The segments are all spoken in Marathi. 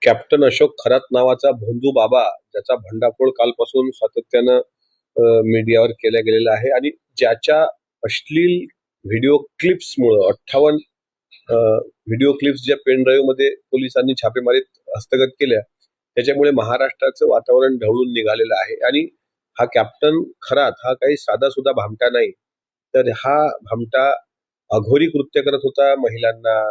कॅप्टन अशोक खरात नावाचा भोंदू बाबा, ज्याचा भंडाफोड कालपासून सातत्यानं मीडियावर केला गेलेला आहे आणि ज्याच्या अश्लील व्हिडिओ क्लिप्समुळं 58 व्हिडिओ क्लिप्स ज्या पेन ड्राईव्ह मध्ये पोलिसांनी छापेमारीत हस्तगत केल्या, त्याच्यामुळे महाराष्ट्राचं वातावरण ढवळून निघालेलं आहे. आणि हा कॅप्टन खरात हा काही साधा सुद्धा भामटा नाही, तर हा भामटा अघोरी कृत्य करत होता. महिलांना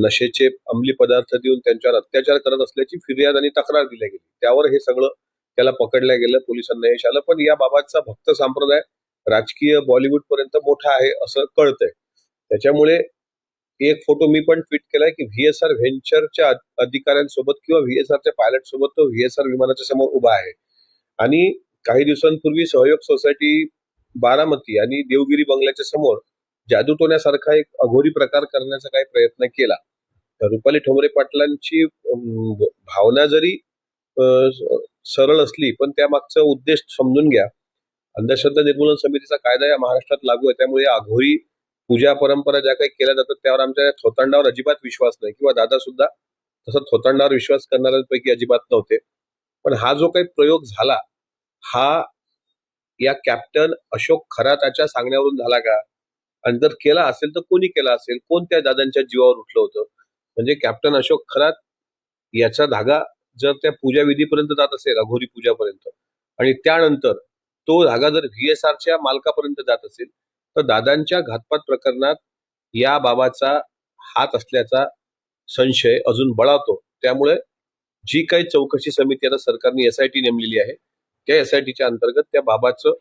नशेचे अंमली पदार्थ देऊन त्यांच्यावर अत्याचार करत असल्याची फिर्याद आणि तक्रार दिल्या गेली. त्यावर हे सगळं त्याला पकडलं गेलं, पोलिसांना यश आलं. पण या बाबाचा भक्त संप्रदाय राजकीय बॉलिवूड पर्यंत मोठा आहे असं कळतंय. त्याच्यामुळे एक फोटो मी पण ट्विट केलाय की व्हीएसआर व्हेंचरच्या अधिकाऱ्यांसोबत किंवा व्हीएसआरच्या पायलट सोबत तो व्हीएसआर विमानाच्या समोर उभा आहे. आणि काही दिवसांपूर्वी सहयोग सोसायटी बारामती आणि देवगिरी बंगल्याच्या समोर जादूटोण्यासारखा एक अघोरी प्रकार करण्याचा काही प्रयत्न केला. तर रुपाली ठोंबरे पाटलांची भावना जरी सरळ असली, पण त्यामागचा उद्देश समजून घ्या. अंधश्रद्धा निर्मूलन समितीचा कायदा या महाराष्ट्रात लागू आहे, त्यामुळे अघोरी पूजा परंपरा ज्या काही केल्या जातात त्यावर आमच्या थोतांडावर अजिबात विश्वास नाही, किंवा दादा सुद्धा तसा थोतांडावर विश्वास करणाऱ्यांपैकी अजिबात नव्हते. पण हा जो काही प्रयोग झाला, हा या कॅप्टन अशोक खराताच्या सांगण्यावरून झाला का? आणि जर केला असेल तर कोणी केला असेल? कोण त्या दादांच्या जीवावर उठलं होतं? म्हणजे कॅप्टन अशोक खरात याचा धागा जर त्या पूजा विधीपर्यंत जात असेल, अघोरी पूजापर्यंत, आणि त्यानंतर तो धागा जर व्हीएसआरच्या मालकापर्यंत जात असेल, तर दादांच्या घातपात प्रकरणात या बाबाचा हात असल्याचा संशय अजून बळावतो. त्यामुळे जी काही चौकशी समिती आता सरकारने एसआयटी नेमलेली आहे, त्या एसआयटीच्या अंतर्गत त्या बाबाचं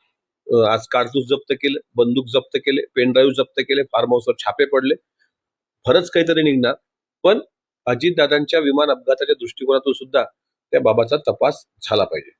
आज कारतूस जप्त केलं, बंदूक जप्त केले, पेन ड्राईव्ह जप्त केले, फार्म हाऊसवर छापे पडले. खरंच काहीतरी निघणार. पण अजितदादांच्या विमान अपघाताच्या दृष्टिकोनातून सुद्धा त्या बाबाचा तपास झाला पाहिजे.